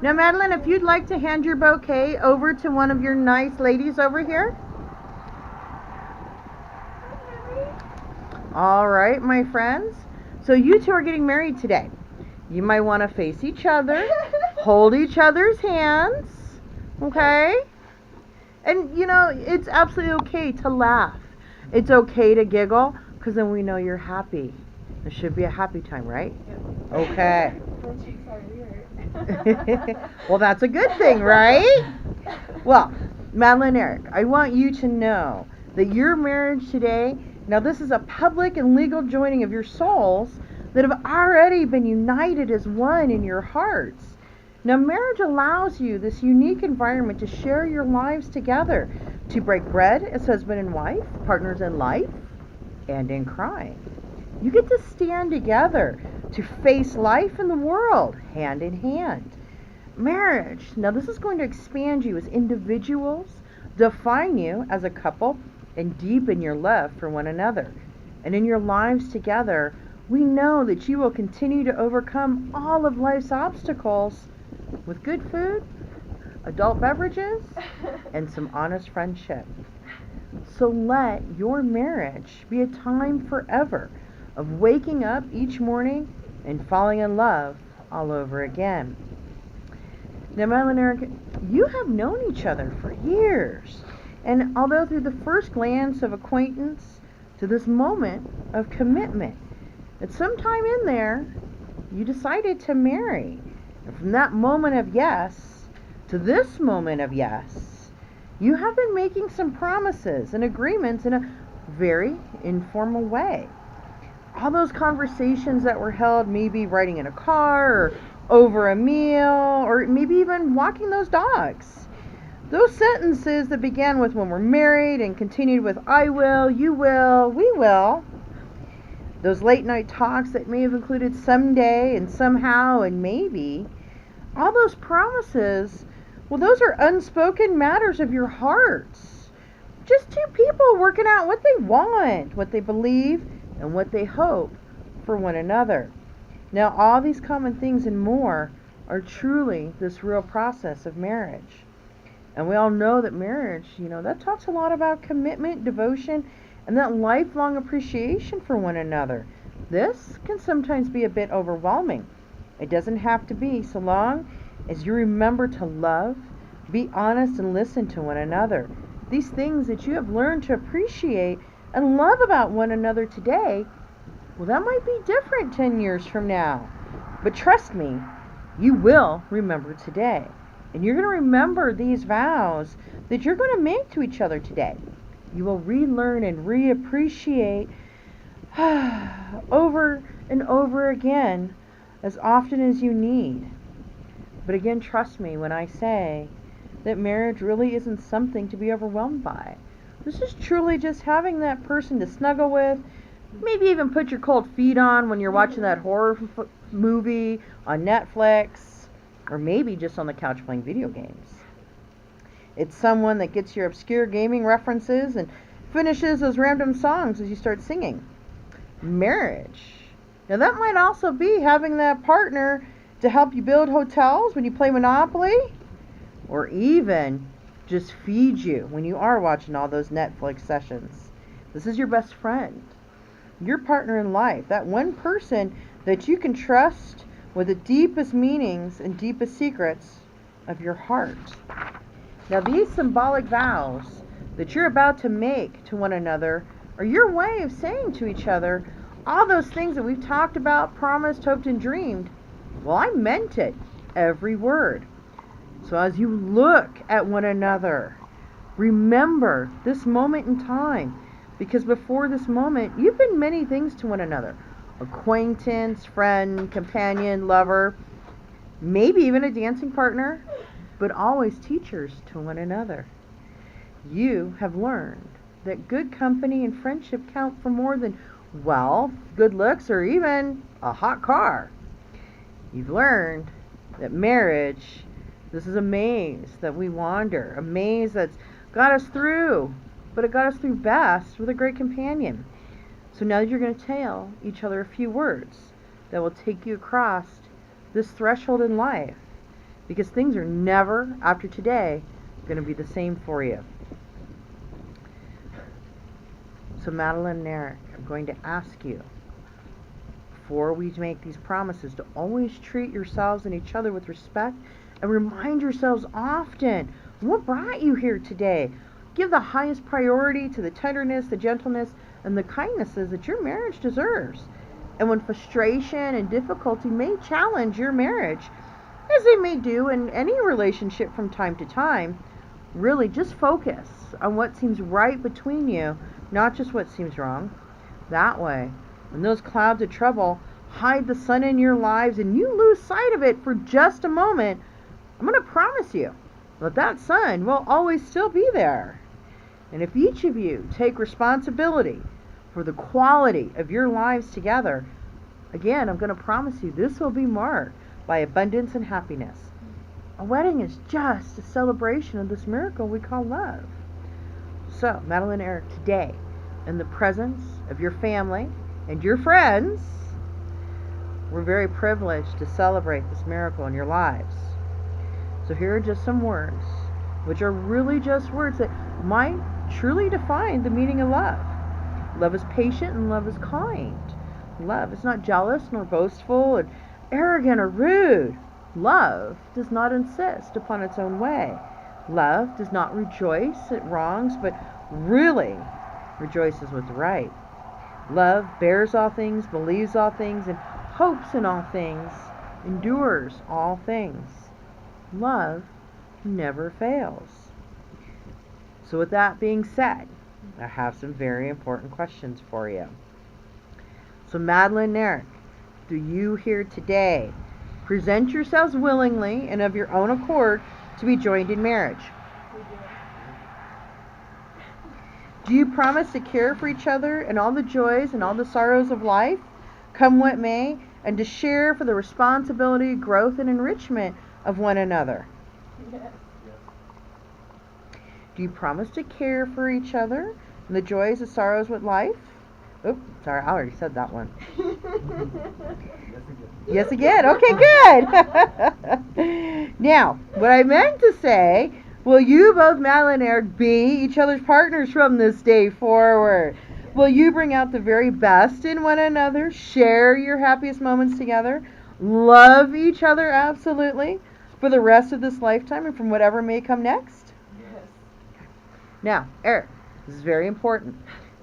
Now, Madeline, if you'd like to hand your bouquet over to one of your nice ladies over here. All right, my friends. So you two are getting married today. You might want to face each other, hold each other's hands, okay? And, you know, it's absolutely okay to laugh. It's okay to giggle, because then we know you're happy. It should be a happy time, right? Yep. Okay. When she started here. Well, that's a good thing, right? Well, Madeline and Eric, I want you to know that your marriage today, now this is a public and legal joining of your souls that have already been united as one in your hearts. Now, marriage allows you this unique environment to share your lives together, to break bread as husband and wife, partners in life and in crime. You get to stand together to face life and the world hand in hand. Marriage, now this is going to expand you as individuals, define you as a couple, and deepen your love for one another. And in your lives together, we know that you will continue to overcome all of life's obstacles with good food, adult beverages, and some honest friendship. So let your marriage be a time forever of waking up each morning and falling in love all over again. Now, Madeline and Eric, you have known each other for years. And although through the first glance of acquaintance to this moment of commitment, at some time in there, you decided to marry. And from that moment of yes to this moment of yes, you have been making some promises and agreements in a very informal way. All those conversations that were held, maybe riding in a car or over a meal, or maybe even walking those dogs. Those sentences that began with when we're married and continued with I will, you will, we will. Those late night talks that may have included someday and somehow and maybe. All those promises, well, those are unspoken matters of your hearts. Just two people working out what they want, what they believe, and what they hope for one another. Now, all these common things and more are truly this real process of marriage. And we all know that marriage, that talks a lot about commitment, devotion, and that lifelong appreciation for one another. This can sometimes be a bit overwhelming. It doesn't have to be, so long as you remember to love, be honest, and listen to one another. These things that you have learned to appreciate and love about one another today, well, that might be different 10 years from now. But trust me, you will remember today. And you're going to remember these vows that you're going to make to each other today. You will relearn and reappreciate over and over again as often as you need. But again, trust me when I say that marriage really isn't something to be overwhelmed by. This is truly just having that person to snuggle with, maybe even put your cold feet on when you're watching that horror movie on Netflix, or maybe just on the couch playing video games. It's someone that gets your obscure gaming references and finishes those random songs as you start singing. Marriage. Now that might also be having that partner to help you build hotels when you play Monopoly, or even just feed you when you are watching all those Netflix sessions. This is your best friend, your partner in life, that one person that you can trust with the deepest meanings and deepest secrets of your heart. Now, these symbolic vows that you're about to make to one another are your way of saying to each other all those things that we've talked about, promised, hoped, and dreamed. Well, I meant it, every word. So as you look at one another, remember this moment in time, because before this moment, you've been many things to one another. Acquaintance, friend, companion, lover, maybe even a dancing partner, but always teachers to one another. You have learned that good company and friendship count for more than wealth, good looks, or even a hot car. You've learned that marriage, this is a maze that we wander, a maze that's got us through, but it got us through best with a great companion. So now you're going to tell each other a few words that will take you across this threshold in life. because things are never, after today, going to be the same for you. So Madeline and Eric, I'm going to ask you, before we make these promises, to always treat yourselves and each other with respect and remind yourselves often what brought you here today. Give the highest priority to the tenderness, the gentleness, and the kindnesses that your marriage deserves. And when frustration and difficulty may challenge your marriage, as they may do in any relationship from time to time, really just focus on what seems right between you, not just what seems wrong. That way, when those clouds of trouble hide the sun in your lives and you lose sight of it for just a moment, I'm going to promise you that sun will always still be there. And if each of you take responsibility for the quality of your lives together, again, I'm going to promise you this will be marked by abundance and happiness. A wedding is just a celebration of this miracle we call love. So, Madeline and Eric, today, in the presence of your family and your friends, we're very privileged to celebrate this miracle in your lives. So here are just some words, which are really just words that might truly define the meaning of love. Love is patient and love is kind. Love is not jealous nor boastful and arrogant or rude. Love does not insist upon its own way. Love does not rejoice at wrongs, but really rejoices with right. Love bears all things, believes all things, and hopes in all things, endures all things. Love never fails. So with that being said, I have some very important questions for you. So Madeline and Eric, do you here today present yourselves willingly and of your own accord to be joined in marriage? We do. Do you promise to care for each other in all the joys and all the sorrows of life, come what may, and to share for the responsibility, growth, and enrichment of one another? Yes. Do you promise to care for each other in the joys and sorrows with life? Oops, sorry, I already said that one. Yes, again. Okay, good. Now, what I meant to say, will you both, Madeline and Eric, be each other's partners from this day forward? Will you bring out the very best in one another, share your happiest moments together, love each other absolutely for the rest of this lifetime and from whatever may come next? Yes. Now, Eric, this is very important.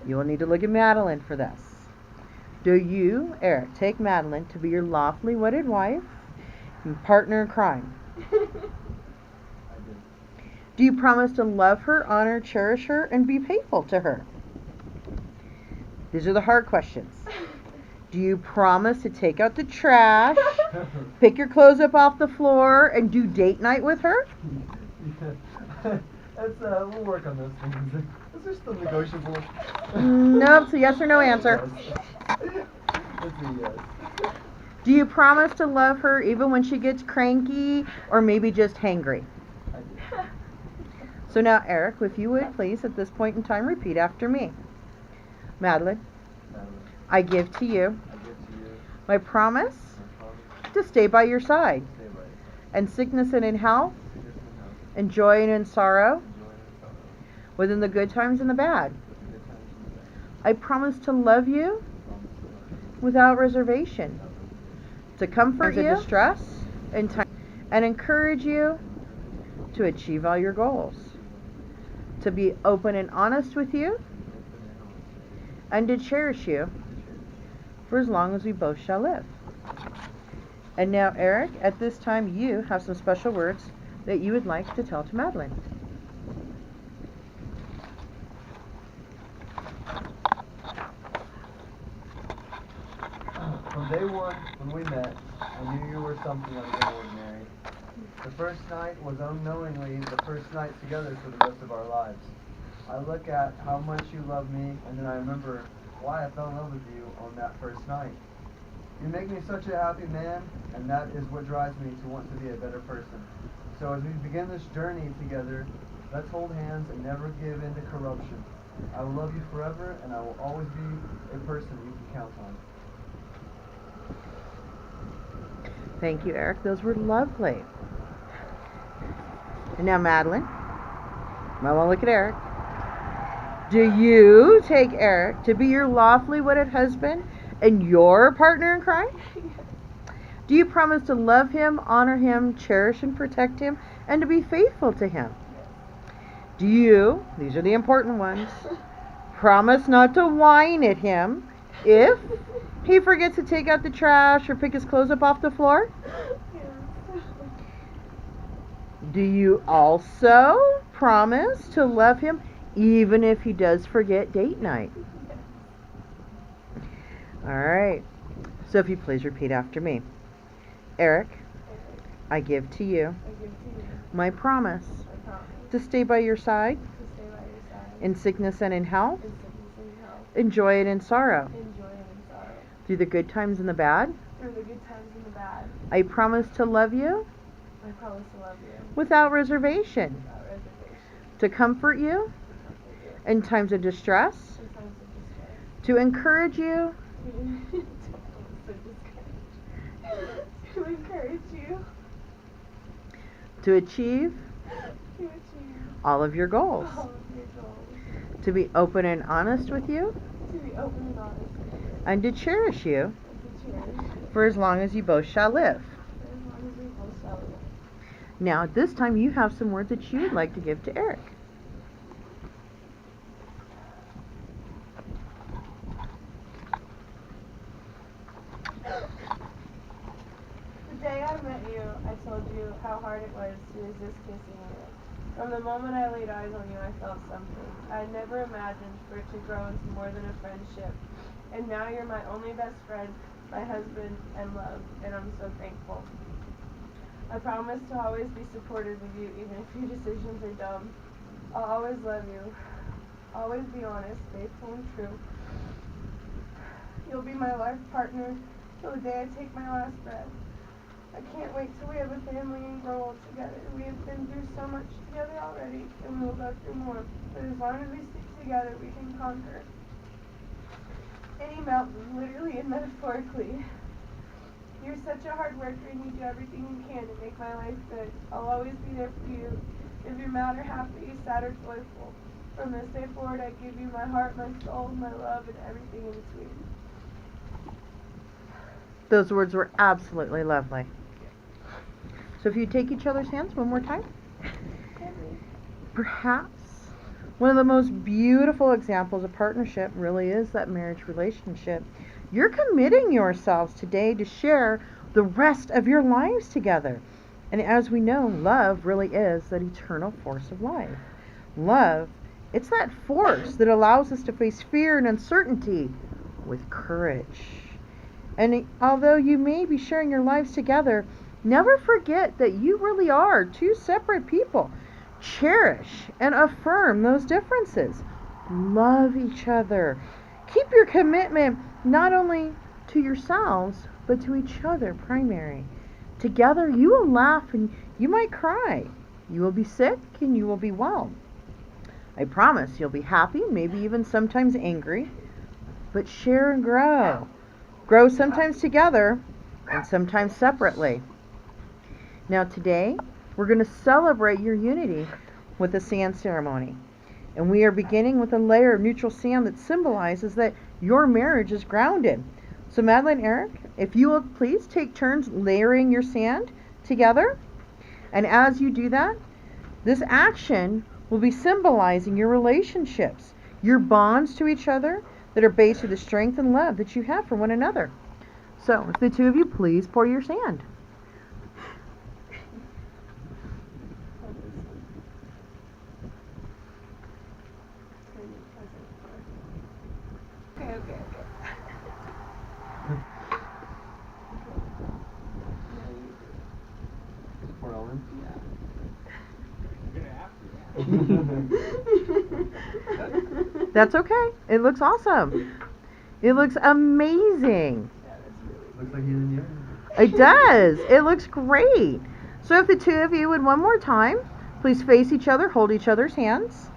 You will need to look at Madeline for this. Do you, Eric, take Madeline to be your lawfully wedded wife and partner in crime? Do you promise to love her, honor, cherish her, and be faithful to her? These are the hard questions. Do you promise to take out the trash, pick your clothes up off the floor, and do date night with her? We'll work on those things. Is there still negotiable? Nope, it's a yes or no answer. It's a yes. Do you promise to love her even when she gets cranky or maybe just hangry? I do. So now, Eric, if you would please, at this point in time, repeat after me. Madeline, I give to you I give to you my promise my promise to stay by your side, to stay by you. in sickness and in health, Sickness and health, in joy and in sorrow, in joy and sorrow, within the good times and the bad. with the good times and the bad. I promise to love you I promise to love you without reservation, without reservation, to comfort you in distress in time, and encourage you to achieve all your goals, to be open and honest with you, open and honest, and to cherish you for as long as we both shall live. And now, Eric, at this time, you have some special words that you would like to tell to Madeline. From day one, when we met, I knew you were something other than ordinary. The first night was unknowingly the first night together for the rest of our lives. I look at how much you love me, and then I remember why I fell in love with you on that first night. You make me such a happy man, and that is what drives me to want to be a better person. So as we begin this journey together, let's hold hands and never give in to corruption. I will love you forever, and I will always be a person you can count on. Thank you, Eric. Those were lovely. And now, Madeline, I want to look at Eric. Do you take Eric to be your lawfully wedded husband and your partner in crime? Do you promise to love him, honor him, cherish and protect him, and to be faithful to him? Do you, these are the important ones, promise not to whine at him if he forgets to take out the trash or pick his clothes up off the floor? Do you also promise to love him even if he does forget date night? All right. So if you please repeat after me. Eric, I give to you my promise to stay by your side in sickness and in health, in joy and in sorrow, through the good times and the bad. I promise to love you without reservation, to comfort you in times of distress, to encourage you, to achieve all of your goals, to be open and honest with you, and to cherish you for as long as you both shall live. Now, at this time, you have some words that you would like to give to Eric. The day I met you, I told you how hard it was to resist kissing you. From the moment I laid eyes on you, I felt something. I had never imagined for it to grow into more than a friendship. And now you're my only best friend, my husband, and love, and I'm so thankful. I promise to always be supportive of you, even if your decisions are dumb. I'll always love you. Always be honest, faithful, and true. You'll be my life partner till the day I take my last breath. I can't wait till we have a family and grow old together. We have been through so much together already, and we'll go through more. But as long as we stick together, we can conquer any mountain, literally and metaphorically. You're such a hard worker, and you do everything you can to make my life good. I'll always be there for you, if you're mad or happy, sad or joyful. From this day forward, I give you my heart, my soul, my love, and everything in between. Those words were absolutely lovely. So if you take each other's hands one more time. Perhaps one of the most beautiful examples of partnership really is that marriage relationship. You're committing yourselves today to share the rest of your lives together. And as we know, love really is that eternal force of life. Love, it's that force that allows us to face fear and uncertainty with courage. And although you may be sharing your lives together, never forget that you really are two separate people. Cherish and affirm those differences. Love each other. Keep your commitment not only to yourselves, but to each other primary. Together you will laugh and you might cry. You will be sick and you will be well. I promise you'll be happy, maybe even sometimes angry, but share and grow. Grow sometimes together and sometimes separately. Now today, we're going to celebrate your unity with a sand ceremony. And we are beginning with a layer of neutral sand that symbolizes that your marriage is grounded. So Madeline, Eric, if you will please take turns layering your sand together. And as you do that, this action will be symbolizing your relationships, your bonds to each other that are based on the strength and love that you have for one another. So if the two of you please pour your sand. Okay. Pour it all in? That's okay. It looks awesome. It looks amazing. Looks like yin and yang. It does. It looks great. So if the two of you would one more time, please face each other, hold each other's hands.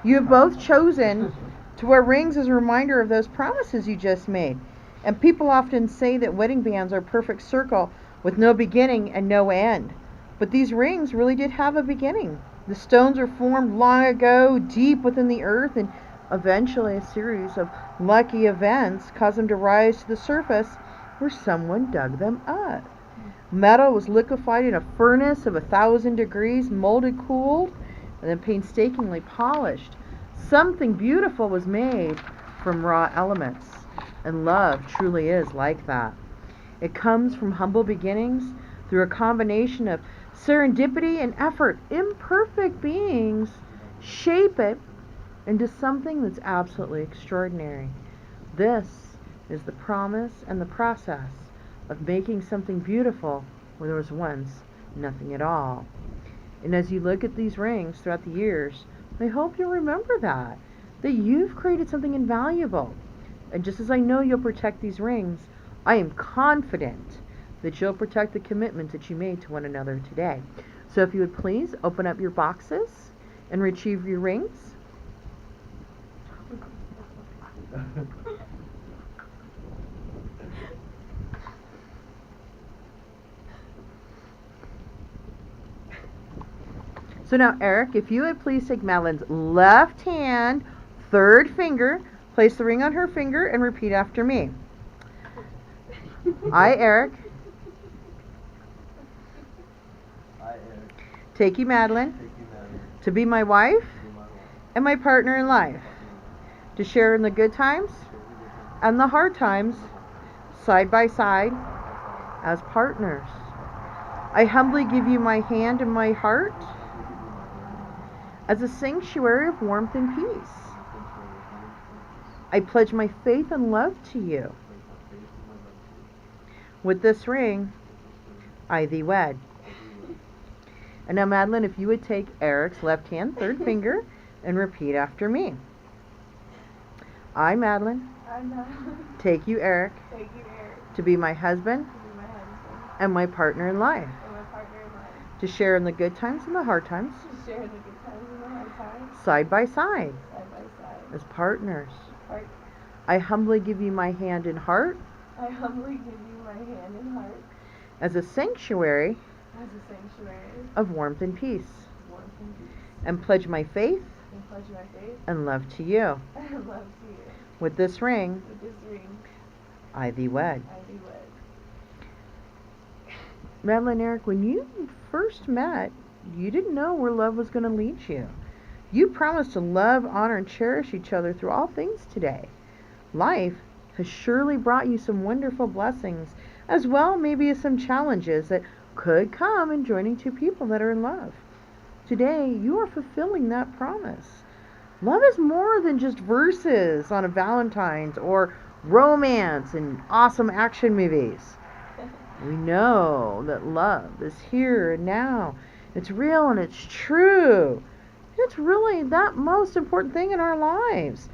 You have both chosen to wear rings as a reminder of those promises you just made. And people often say that wedding bands are a perfect circle with no beginning and no end. But these rings really did have a beginning. The stones were formed long ago, deep within the earth, and eventually a series of lucky events caused them to rise to the surface where someone dug them up. Metal was liquefied in a furnace of 1,000 degrees, molded, cooled, and then painstakingly polished. Something beautiful was made from raw elements, and love truly is like that. It comes from humble beginnings through a combination of serendipity and effort. Imperfect beings shape it into something that's absolutely extraordinary. This is the promise and the process of making something beautiful where there was once nothing at all. And as you look at these rings throughout the years, I hope you'll remember that you've created something invaluable. And just as I know you'll protect these rings, I am confident that you'll protect the commitment that you made to one another today. So if you would please open up your boxes and retrieve your rings. So now, Eric, if you would please take Madeline's left hand, third finger, place the ring on her finger, and repeat after me. I, Eric. Take you, Madeline, to be my wife and my partner in life, to share in the good times and the hard times, side by side, as partners. I humbly give you my hand and my heart as a sanctuary of warmth and peace. I pledge my faith and love to you. With this ring, I thee wed. And now, Madeline, if you would take Eric's left hand, third finger, and repeat after me. I, Madeline, take you, Eric, to be my husband and my partner in life, to share in the good times and the hard times, side by side, as partners. I humbly give you my hand and heart, as a sanctuary of warmth and peace, and pledge my faith and love to you. With this ring, I thee wed. Madeline, Eric, when you first met, you didn't know where love was going to lead you. You promised to love, honor, and cherish each other through all things today. Life has surely brought you some wonderful blessings, as well maybe as some challenges that could come in joining two people that are in love. Today, you are fulfilling that promise. Love is more than just verses on a Valentine's or romance and awesome action movies. We know that love is here and now. It's real and it's true. It's really that most important thing in our lives.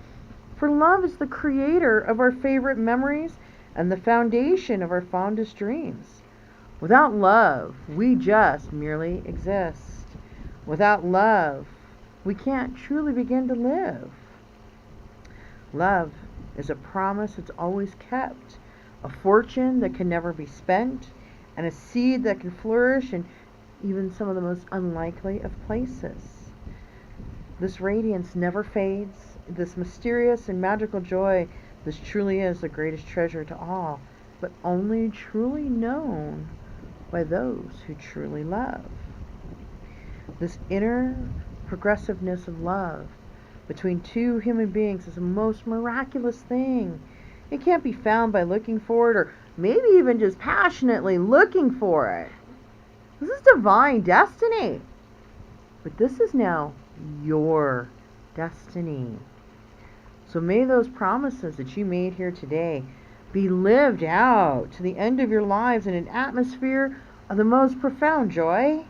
For love is the creator of our favorite memories and the foundation of our fondest dreams. Without love, we just merely exist. Without love, we can't truly begin to live. Love is a promise that's always kept, a fortune that can never be spent, and a seed that can flourish in even some of the most unlikely of places. This radiance never fades. This mysterious and magical joy, this truly is the greatest treasure to all, but only truly known by those who truly love. This inner progressiveness of love between two human beings is the most miraculous thing. It can't be found by looking for it, or maybe even just passionately looking for it. This is divine destiny. But this is now your destiny. So may those promises that you made here today be lived out to the end of your lives in an atmosphere of the most profound joy.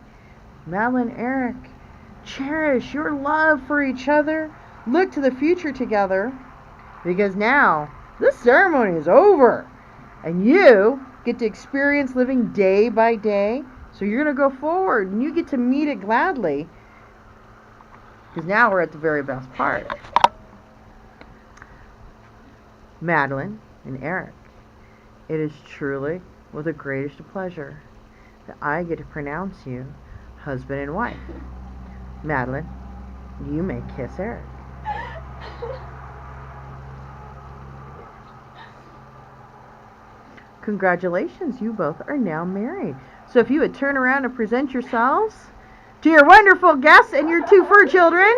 Madeline, Eric, cherish your love for each other. Look to the future together, because now this ceremony is over and you get to experience living day by day. So you're going to go forward and you get to meet it gladly, because now we're at the very best part. Madeline and Eric, it is truly with the greatest pleasure that I get to pronounce you husband and wife. Madeline, you may kiss Eric. Congratulations, you both are now married. So if you would turn around and present yourselves to your wonderful guests and your two fur children,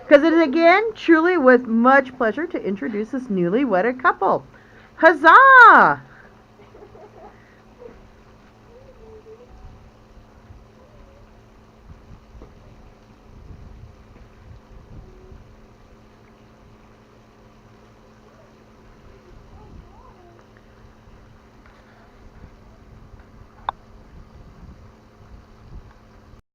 because it is again truly with much pleasure to introduce this newly wedded couple. Huzzah!